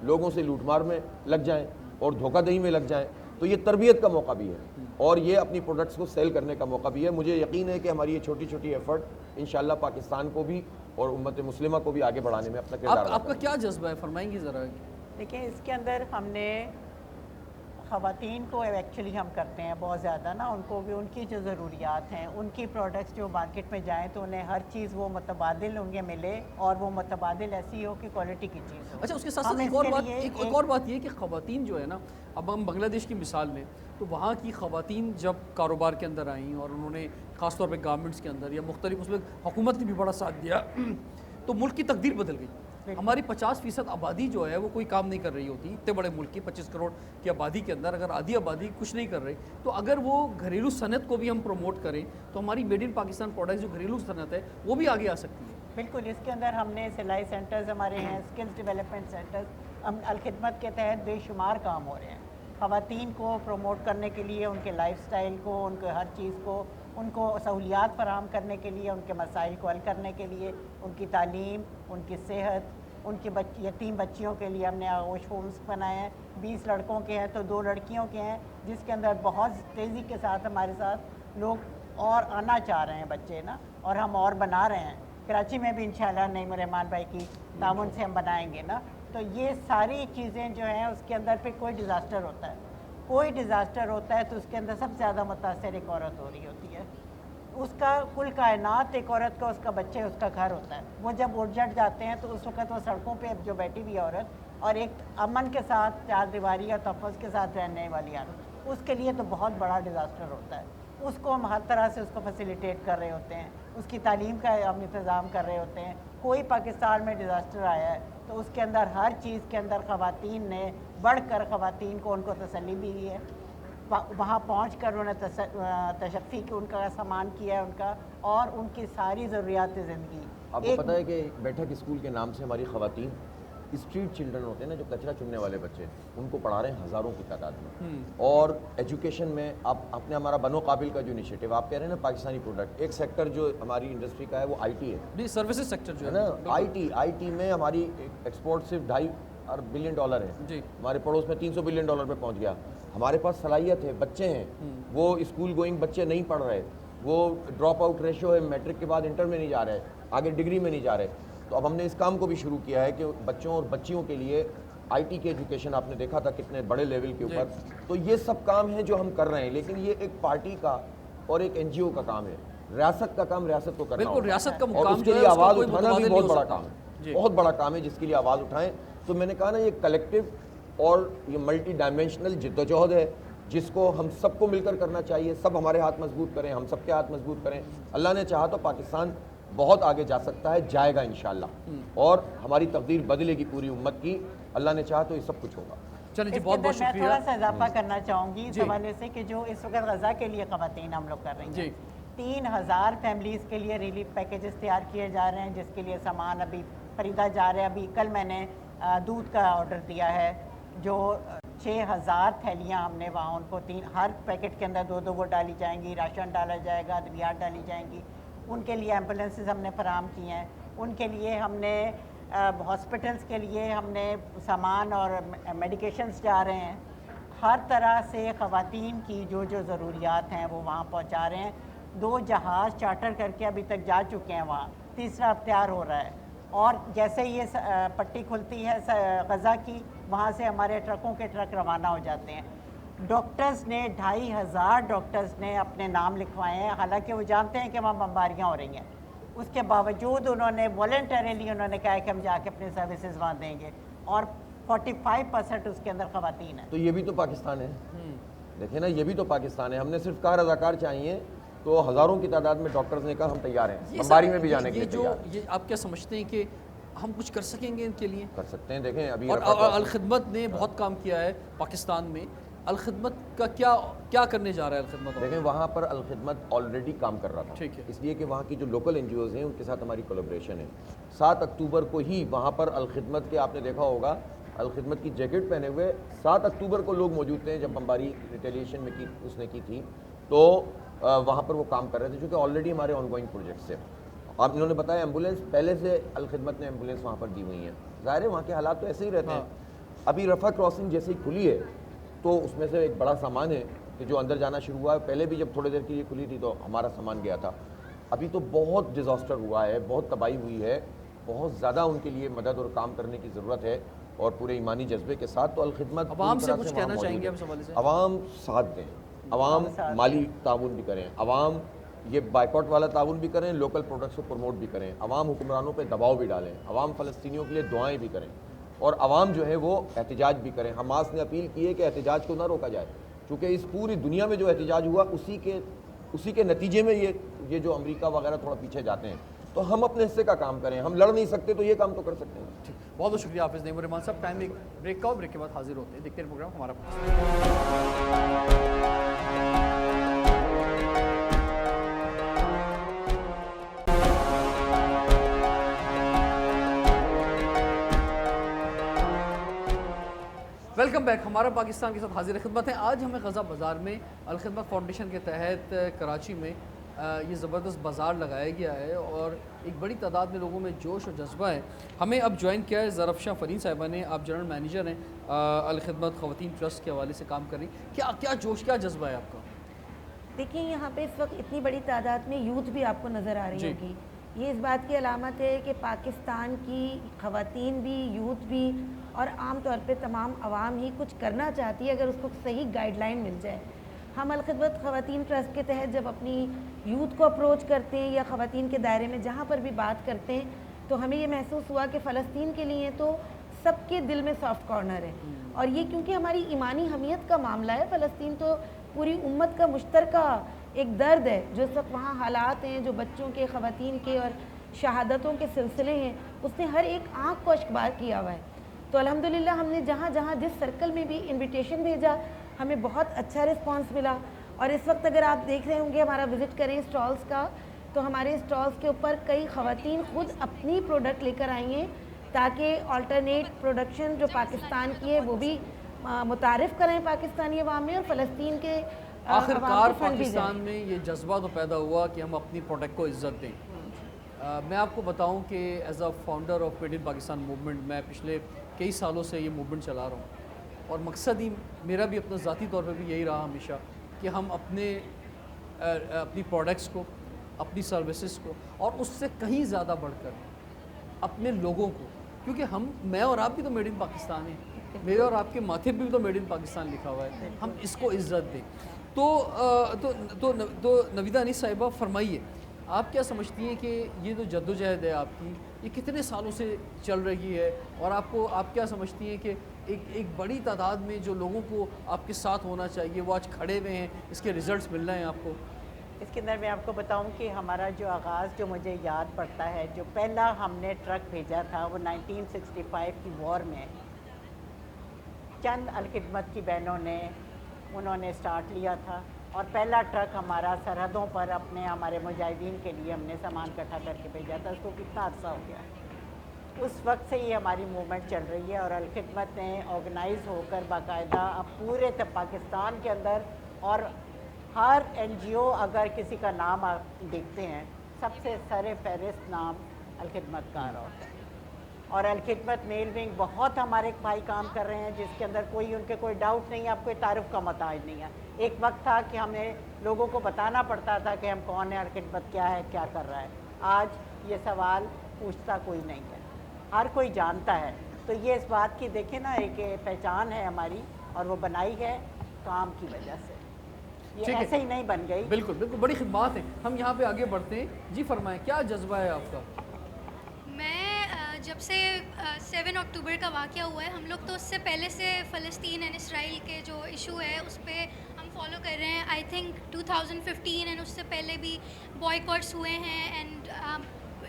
لوگوں سے لوٹ مار میں لگ جائیں اور دھوکہ دہی میں لگ جائیں. تو یہ تربیت کا موقع بھی ہے اور یہ اپنی پروڈکٹس کو سیل کرنے کا موقع بھی ہے. مجھے یقین ہے کہ ہماری یہ چھوٹی چھوٹی ایفرٹ انشاءاللہ پاکستان کو بھی اور امت مسلمہ کو بھی آگے بڑھانے میں اپنا کردار. آپ کا کیا جذبہ ہے, فرمائیں گی ذرا؟ دیکھیں اس کے اندر ہم نے خواتین کو ایکچولی ہم کرتے ہیں بہت زیادہ نا, ان کو بھی ان کی جو ضروریات ہیں, ان کی پروڈکٹس جو مارکیٹ میں جائیں تو انہیں ہر چیز وہ متبادل انہیں ملے, اور وہ متبادل ایسی ہو کہ کوالٹی کی چیز ہو. اچھا, اس کے ساتھ ساتھ ایک اور بات یہ کہ خواتین جو ہے نا, اب ہم بنگلہ دیش کی مثال لیں تو وہاں کی خواتین جب کاروبار کے اندر آئیں اور انہوں نے خاص طور پہ گارمنٹس کے اندر یا مختلف, اس میں حکومت نے بھی بڑا ساتھ دیا تو ملک کی تقدیر بدل گئی. ہماری 50% آبادی جو ہے وہ کوئی کام نہیں کر رہی ہوتی، اتنے بڑے ملک کی 25 کروڑ کی آبادی کے اندر اگر آدھی آبادی کچھ نہیں کر رہی، تو اگر وہ گھریلو صنعت کو بھی ہم پروموٹ کریں تو ہماری میڈ ان پاکستان پروڈکٹس جو گھریلو صنعت ہے وہ بھی آگے آ سکتی ہے۔ بالکل، اس کے اندر ہم نے سلائی سینٹرز ہمارے ہیں، اسکلز ڈیولپمنٹ سینٹرز، ہم الخدمت کے تحت بے شمار کام ہو رہے ہیں خواتین کو پروموٹ کرنے کے لیے، ان کے لائف سٹائل کو، ان کے ہر چیز کو، ان کو سہولیات فراہم کرنے کے لیے، ان کے مسائل کو حل کرنے کے لیے، ان کی تعلیم، ان کی صحت، ان کی یتیم بچیوں کے لیے ہم نے آغوش ہومز بنائے ہیں۔ 20 لڑکوں کے ہیں تو 2 لڑکیوں کے ہیں، جس کے اندر بہت تیزی کے ساتھ ہمارے ساتھ لوگ اور آنا چاہ رہے ہیں بچے نا، اور ہم اور بنا رہے ہیں۔ کراچی میں بھی انشاءاللہ نعیم الرحمان بھائی کی تعاون سے ہم بنائیں گے نا۔ تو یہ ساری چیزیں جو ہیں اس کے اندر پھر کوئی ڈیزاسٹر ہوتا ہے، کوئی ڈیزاسٹر ہوتا ہے تو اس کے اندر سب سے زیادہ متاثر ایک عورت ہو رہی ہوتی ہے۔ اس کا کل کائنات ایک عورت کا، اس کا بچے، اس کا گھر ہوتا ہے۔ وہ جب اٹھ جٹ جاتے ہیں تو اس وقت وہ سڑکوں پہ جو بیٹھی ہوئی عورت اور ایک امن کے ساتھ چار دیواری اور تحفظ کے ساتھ رہنے والی عورت، اس کے لیے تو بہت بڑا ڈیزاسٹر ہوتا ہے۔ اس کو ہم ہر طرح سے اس کو فیسیلیٹیٹ کر رہے ہوتے ہیں، اس کی تعلیم کا ہم انتظام کر رہے ہوتے ہیں۔ کوئی پاکستان میں ڈیزاسٹر آیا ہے تو اس کے اندر ہر چیز کے اندر خواتین نے بڑھ کر خواتین کو ان کو تسلی بھی دی ہے، وہاں پہنچ کر انہوں نے تشفی کی ان کا سامان کیا ہے ان کا، اور ان کی ساری ضروریات زندگی۔ آپ کو پتہ ہے کہ بیٹھک اسکول کے نام سے ہماری خواتین اسٹریٹ چلڈرن ہوتے ہیں نا، جو کچرا چننے والے بچے، ان کو پڑھا رہے ہیں ہزاروں کی تعداد میں۔ اور ایجوکیشن میں آپ نے ہمارا بنو قابل کا جو انیشیٹو آپ کہہ رہے ہیں نا، پاکستانی پروڈکٹ، ایک سیکٹر جو ہماری انڈسٹری کا ہے وہ آئی ٹی ہے جی، سروسز سیکٹر جو ہے نا۔ آئی ٹی میں ہماری ایکسپورٹ صرف $2.5 بلین ہے جی، ہمارے پڑوس میں $300 بلین پہ پہنچ گیا۔ ہمارے پاس صلاحیت ہے، بچے ہیں، وہ اسکول گوئنگ بچے نہیں پڑھ رہے، وہ ڈراپ آؤٹ ریشو ہے، میٹرک کے بعد انٹر میں نہیں جا رہے، آگے ڈگری میں نہیں جا رہے۔ تو اب ہم نے اس کام کو بھی شروع کیا ہے کہ بچوں اور بچیوں کے لیے آئی ٹی کی ایجوکیشن، آپ نے دیکھا تھا کتنے بڑے لیول کے اوپر۔ تو یہ سب کام ہیں جو ہم کر رہے ہیں، لیکن یہ ایک پارٹی کا اور ایک این جی او کا کام ہے۔ ریاست کا کام ریاست کو کرنا بالکل، ریاست کا اور مقام اس کے جو ہے لیے اس کا آواز کوئی اٹھانا بھی متبادل بہت نہیں ہو بڑا سکتا۔ کام ہے، جی، بہت بڑا کام ہے جس کے لیے آواز اٹھائیں۔ تو میں نے کہا نا، یہ کلیکٹیو اور یہ ملٹی ڈائمینشنل جدوجہد ہے جس کو ہم سب کو مل کر کرنا چاہیے۔ سب ہمارے ہاتھ مضبوط کریں، ہم سب کے ہاتھ مضبوط کریں۔ اللہ نے چاہا تو پاکستان بہت آگے جا سکتا ہے، جائے گا انشاءاللہ، اور ہماری تقدیر بدلے گی پوری امت کی۔ اللہ نے چاہا تو یہ سب کچھ ہوگا۔ چلیں جی، اس کے بہت اندر بہت میں شکریہ۔ تھوڑا سا اضافہ کرنا چاہوں گی اس جی، حوالے سے کہ جو اس وقت غزہ کے لیے خواتین ہم لوگ کر رہی ہیں، جی، 3000 فیملیز کے لیے ریلیف پیکیجز تیار کیے جا رہے ہیں، جس کے لیے سامان ابھی خریدا جا رہا ہے۔ ابھی کل میں نے دودھ کا آرڈر دیا ہے، جو 6000 تھیلیاں ہم نے وہاں ان کو ہر پیکٹ کے اندر 2 وہ ڈالی جائیں گی، راشن ڈالا جائے گا، ادویات ڈالی جائیں گی۔ ان کے لیے ایمبولینسز ہم نے فراہم کی ہیں، ان کے لیے ہم نے ہاسپٹلس کے لیے ہم نے سامان اور میڈیکیشنز جا رہے ہیں۔ ہر طرح سے خواتین کی جو ضروریات ہیں وہ وہاں پہنچا رہے ہیں۔ 2 جہاز چارٹر کر کے ابھی تک جا چکے ہیں وہاں، تیسرا اب تیار ہو رہا ہے۔ اور جیسے یہ پٹی کھلتی ہے غزہ کی، وہاں سے ہمارے ٹرکوں کے ٹرک روانہ ہو جاتے ہیں۔ ڈاکٹرز نے 2500 ڈاکٹرز نے اپنے نام لکھوائے ہیں، حالانکہ وہ جانتے ہیں کہ وہاں بمباریاں ہو رہی ہیں، اس کے باوجود انہوں نے والنٹریلی انہوں نے کہا کہ ہم جا کے اپنے سروسز وہاں دیں گے، اور 45% اس کے اندر خواتین ہیں۔ تو یہ بھی تو پاکستان ہے، دیکھیں نا، یہ بھی تو پاکستان ہے۔ ہم نے صرف کہا رضاکار چاہیے، تو ہزاروں کی تعداد میں ڈاکٹرز نے کہا ہم تیار ہیں، بمباری میں بھی جانے کے لیے تیار ہیں۔ یہ آپ کیا سمجھتے ہیں کہ ہم کچھ کر سکیں گے ان کے لیے؟ کر سکتے ہیں، دیکھیں ابھی اور الخدمت نے بہت کام کیا ہے پاکستان میں، الخدمت کا کیا کرنے جا رہا ہے الخدمت؟ دیکھیں وہاں پر الخدمت آلریڈی کام کر رہا تھا، ٹھیک ہے، اس لیے کہ وہاں کی جو لوکل این جی اوز ہیں ان کے ساتھ ہماری کولیبریشن ہے۔ 7 اکتوبر کو ہی وہاں پر الخدمت کے، آپ نے دیکھا ہوگا الخدمت کی جیکٹ پہنے ہوئے 7 اکتوبر کو لوگ موجود تھے، جب بمباری ریٹیلیشن میں اس نے کی تھی، تو وہاں پر وہ کام کر رہے تھے، چونکہ آلریڈی ہمارے آن گوئنگ پروجیکٹس ہیں۔ آپ انہوں نے بتایا ایمبولینس پہلے سے الخدمت نے ایمبولینس وہاں پر دی ہوئی ہیں، ظاہر ہے وہاں کے حالات تو ایسے ہی رہتے ہیں۔ ابھی رفح کراسنگ جیسے ہی کھلی ہے تو اس میں سے ایک بڑا سامان ہے کہ جو اندر جانا شروع ہوا ہے، پہلے بھی جب تھوڑے دیر کے لیے کھلی تھی تو ہمارا سامان گیا تھا۔ ابھی تو بہت ڈیزاسٹر ہوا ہے، بہت تباہی ہوئی ہے، بہت زیادہ ان کے لیے مدد اور کام کرنے کی ضرورت ہے، اور پورے ایمانی جذبے کے ساتھ۔ تو الخدمت عوام سے کچھ کہنا چاہیں گے آپ اس حوالے سے؟ عوام ساتھ دیں، عوام مالی تعاون بھی کریں، عوام یہ بائیکاٹ والا تعاون بھی کریں، لوکل پروڈکٹس کو پروموٹ بھی کریں، عوام حکمرانوں پہ دباؤ بھی ڈالیں، عوام فلسطینیوں کے لیے دعائیں بھی کریں، اور عوام جو ہے وہ احتجاج بھی کریں۔ حماس نے اپیل کی ہے کہ احتجاج کو نہ روکا جائے، کیونکہ اس پوری دنیا میں جو احتجاج ہوا اسی کے نتیجے میں یہ جو امریکہ وغیرہ تھوڑا پیچھے جاتے ہیں۔ تو ہم اپنے حصے کا کام کریں. ہم لڑ نہیں سکتے تو یہ کام تو کر سکتے ہیں. ٹھیک، بہت بہت شکریہ حافظ نعیم الرحمان صاحب. ٹائم ایک بریک کا ہو، بریک کے بعد حاضر ہوتے ہیں. دیکھتے ہیں پروگرام ہمارا پاکستان. Welcome back. ہمارا پاکستان کے ساتھ حاضر خدمت ہے. آج ہمیں غزہ بازار میں الخدمت فاؤنڈیشن کے تحت کراچی میں یہ زبردست بازار لگایا گیا ہے اور ایک بڑی تعداد میں لوگوں میں جوش اور جذبہ ہے. ہمیں اب جوائن کیا ہے زرفشاں فرین صاحبہ نے. آپ جنرل مینیجر ہیں الخدمت خواتین ٹرسٹ کے حوالے سے کام کر رہی ہیں. کیا جوش، کیا جذبہ ہے آپ کا؟ دیکھیں یہاں پہ اس وقت اتنی بڑی تعداد میں یوتھ بھی آپ کو نظر آ رہی ہوگی. یہ اس بات کی علامت ہے کہ پاکستان کی خواتین بھی، یوتھ بھی اور عام طور پہ تمام عوام ہی کچھ کرنا چاہتی ہے اگر اس کو صحیح گائیڈ لائن مل جائے. ہم الخدمت خواتین ٹرسٹ کے تحت جب اپنی یوتھ کو اپروچ کرتے ہیں یا خواتین کے دائرے میں جہاں پر بھی بات کرتے ہیں تو ہمیں یہ محسوس ہوا کہ فلسطین کے لیے تو سب کے دل میں سافٹ کارنر ہے. اور یہ کیونکہ ہماری ایمانی حمیت کا معاملہ ہے. فلسطین تو پوری امت کا مشترکہ ایک درد ہے. جو اس وقت وہاں حالات ہیں، جو بچوں کے، خواتین کے اور شہادتوں کے سلسلے ہیں، اس نے ہر ایک آنکھ کو اشکبار کیا ہوا ہے. تو الحمدللہ ہم نے جہاں جہاں جس سرکل میں بھی انویٹیشن بھیجا ہمیں بہت اچھا رسپانس ملا. اور اس وقت اگر آپ دیکھ رہے ہوں گے ہمارا وزٹ کریں اسٹالز کا تو ہمارے اسٹالز کے اوپر کئی خواتین خود اپنی پروڈکٹ لے کر آئی ہیں تاکہ آلٹرنیٹ پروڈکشن جو پاکستان کی ہے وہ بھی متعارف کریں پاکستانی عوام میں اور فلسطین کے آخر کار پاکستان میں یہ جذبہ تو پیدا ہوا کہ ہم اپنی پروڈکٹ کو عزت دیں. میں آپ کو بتاؤں کہ as a founder of made in Pakistan movement میں پچھلے کئی سالوں سے یہ موومنٹ چلا رہا ہوں اور مقصد ہی میرا بھی اپنا ذاتی طور پہ بھی یہی رہا ہمیشہ کہ ہم اپنی پروڈکٹس کو، اپنی سروسز کو اور اس سے کہیں زیادہ بڑھ کر اپنے لوگوں کو، کیونکہ میں اور آپ بھی تو میڈ ان پاکستان ہیں، میرے اور آپ کے ماتھے پہ بھی تو میڈ ان پاکستان لکھا ہوا ہے، ہم اس کو عزت دیں. تو نویدہ انیس صاحبہ فرمائیے، آپ کیا سمجھتی ہیں کہ یہ جو جدوجہد ہے آپ کی یہ کتنے سالوں سے چل رہی ہے اور آپ کیا سمجھتی ہیں کہ ایک بڑی تعداد میں جو لوگوں کو آپ کے ساتھ ہونا چاہیے وہ آج کھڑے ہوئے ہیں، اس کے ریزلٹس مل رہے ہیں آپ کو؟ اس کے اندر میں آپ کو بتاؤں کہ ہمارا جو آغاز جو مجھے یاد پڑتا ہے، جو پہلا ہم نے ٹرک بھیجا تھا وہ 1965 کی وار میں چند الخدمت کی بہنوں نے انہوں نے سٹارٹ لیا تھا اور پہلا ٹرک ہمارا سرحدوں پر ہمارے مجاہدین کے لیے ہم نے سامان اکٹھا کر کے بھیجا تھا. اس کو کتنا عرصہ ہو گیا. اس وقت سے یہ ہماری موومنٹ چل رہی ہے اور الخدمت نے آرگنائز ہو کر باقاعدہ اب پورے پاکستان کے اندر اور ہر این جی او اگر کسی کا نام آپ دیکھتے ہیں سب سے سر فہرست نام الخدمت کا آ رہا ہوتا ہے. اور الخدمت میل ونگ بہت ہمارے بھائی کام کر رہے ہیں جس کے اندر ان کے کوئی ڈاؤٹ نہیں ہے، آپ کوئی تعارف کا محتاج نہیں ہے. ایک وقت تھا کہ ہمیں لوگوں کو بتانا پڑتا تھا کہ ہم کون ہیں، الخدمت کیا ہے، کیا کر رہا ہے. آج یہ سوال پوچھتا کوئی نہیں ہے، ہر کوئی جانتا ہے. تو یہ اس بات کی دیکھیں نا ایک پہچان ہے ہماری اور وہ بنائی ہے کام کی وجہ سے، یہ ایسے ہی نہیں بن گئی. بالکل بالکل، بڑی خدمات ہیں. ہم یہاں پہ آگے بڑھتے ہیں. جی فرمائیں، کیا جذبہ ہے آپ کا؟ میں جب سے 7 اکتوبر کا واقعہ ہوا ہے ہم لوگ تو اس سے پہلے سے فلسطین اینڈ اسرائیل کے جو ایشو ہے اس پہ ہم فالو کر رہے ہیں. آئی تھنک 2015 اینڈ اس سے پہلے بھی بوائیکاٹس ہوئے ہیں اینڈ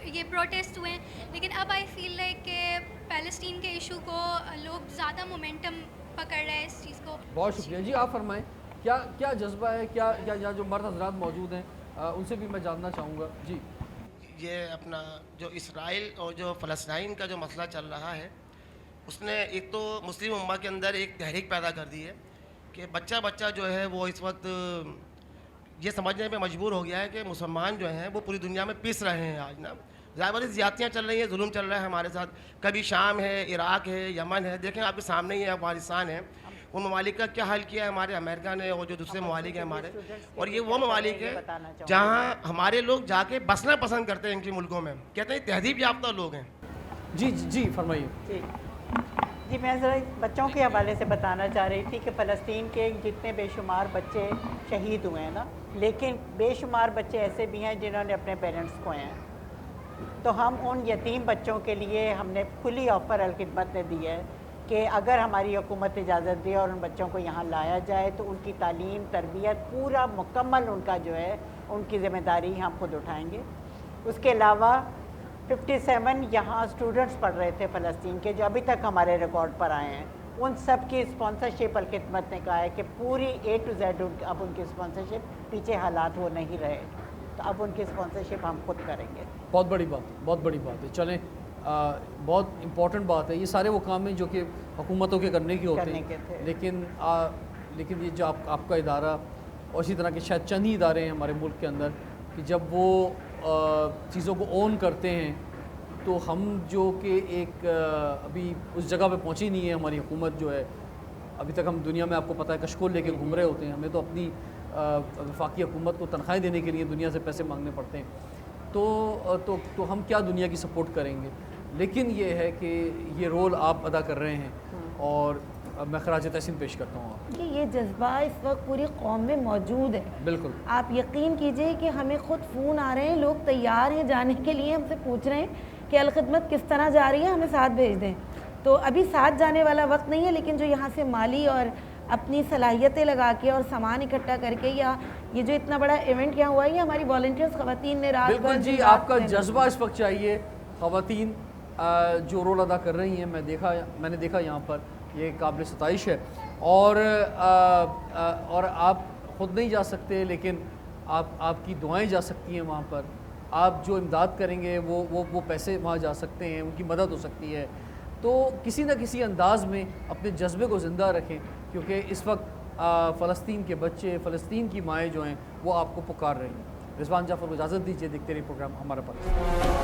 یہ پروٹیسٹ ہوئے ہیں. لیکن اب آئی فیل لائک کہ پیلسٹین کے ایشو کو لوگ زیادہ مومنٹم پکڑ رہے ہیں اس چیز کو. بہت شکریہ. جی آپ فرمائیں، کیا جذبہ ہے، کیا یہاں جو مرد حضرات موجود ہیں ان سے بھی میں جاننا چاہوں گا. جی یہ اپنا جو اسرائیل اور جو فلسطین کا جو مسئلہ چل رہا ہے اس نے ایک تو مسلم امہ کے اندر ایک تحریک پیدا کر دی ہے کہ بچہ جو ہے وہ اس وقت یہ سمجھنے پہ مجبور ہو گیا ہے کہ مسلمان جو ہیں وہ پوری دنیا میں پیس رہے ہیں. آج نا ظاہر زیادتیاں چل رہی ہیں، ظلم چل رہا ہے ہمارے ساتھ. کبھی شام ہے، عراق ہے، یمن ہے، دیکھیں آپ کے سامنے ہی ہے افغانستان ہے. ان ممالک کا کیا حل کیا ہے ہمارے امریکہ نے اور جو دوسرے ممالک ہیں ہمارے. اور یہ وہ ممالک ہیں جہاں ہمارے لوگ جا کے بسنا پسند کرتے ہیں ان کے ملکوں میں، کہتے ہیں تہذیب یافتہ لوگ ہیں. جی فرمائیے. جی میں ذرا بچوں کے حوالے سے بتانا چاہ رہی تھی کہ فلسطین کے جتنے بے شمار بچے شہید ہوئے ہیں نا، لیکن بے شمار بچے ایسے بھی ہیں جنہوں نے اپنے پیرنٹس کھوئے ہیں. تو ہم ان یتیم بچوں کے لیے ہم نے کھلی آفر الخدمت نے دی ہے کہ اگر ہماری حکومت اجازت دے اور ان بچوں کو یہاں لایا جائے تو ان کی تعلیم، تربیت پورا مکمل ان کا جو ہے ان کی ذمہ داری ہم خود اٹھائیں گے. اس کے علاوہ 57 یہاں اسٹوڈنٹس پڑھ رہے تھے فلسطین کے جو ابھی تک ہمارے ریکارڈ پر آئے ہیں. ان سب کی اسپانسرشپ الخدمت نے کہا ہے کہ پوری A to Z اب ان کی اسپانسرشپ، پیچھے حالات وہ نہیں رہے تو اب ان کی اسپانسرشپ ہم خود کریں گے. بہت بڑی بات ہے. چلیں بہت امپورٹنٹ بات ہے. یہ سارے وہ کام ہیں جو کہ حکومتوں کے کرنے کی ہوتے ہیں، لیکن یہ جو آپ کا ادارہ اور اسی طرح کے شاید چند ہی ادارے ہیں ہمارے ملک کے اندر کہ جب وہ چیزوں کو اون کرتے ہیں تو ہم جو کہ ایک ابھی اس جگہ پہ پہنچی نہیں ہے ہماری حکومت جو ہے. ابھی تک ہم دنیا میں آپ کو پتہ ہے کشکول لے کے گھوم رہے ہوتے ہیں. ہمیں تو اپنی وفاقی حکومت کو تنخواہیں دینے کے لیے دنیا سے پیسے مانگنے پڑتے ہیں. تو ہم کیا دنیا کی سپورٹ کریں گے. لیکن یہ ہے کہ یہ رول آپ ادا کر رہے ہیں اور میں خراج تحسین پیش کرتا ہوں آپ. یہ جذبہ اس وقت پوری قوم میں موجود ہے. بالکل. آپ یقین کیجئے کہ ہمیں خود فون آ رہے ہیں، لوگ تیار ہیں جانے کے لیے، ہم سے پوچھ رہے ہیں کہ الخدمت کس طرح جا رہی ہے، ہمیں ساتھ بھیج دیں. تو ابھی ساتھ جانے والا وقت نہیں ہے، لیکن جو یہاں سے مالی اور اپنی صلاحیتیں لگا کے اور سامان اکٹھا کر کے، یا یہ جو اتنا بڑا ایونٹ یہاں ہوا ہے، یہ ہماری والنٹیئرز خواتین نے رات بالکل جی. آپ کا جذبہ اس وقت چاہیے. خواتین جو رول ادا کر رہی ہیں میں نے دیکھا یہاں پر، یہ قابل ستائش ہے. اور آپ خود نہیں جا سکتے لیکن آپ کی دعائیں جا سکتی ہیں وہاں پر. آپ جو امداد کریں گے وہ پیسے وہاں جا سکتے ہیں، ان کی مدد ہو سکتی ہے. تو کسی نہ کسی انداز میں اپنے جذبے کو زندہ رکھیں کیونکہ اس وقت فلسطین کے بچے، فلسطین کی مائیں جو ہیں وہ آپ کو پکار رہی ہیں. رضوان جعفر کو اجازت دیجیے. دیکھتے رہیے پروگرام ہمارا پاکستان.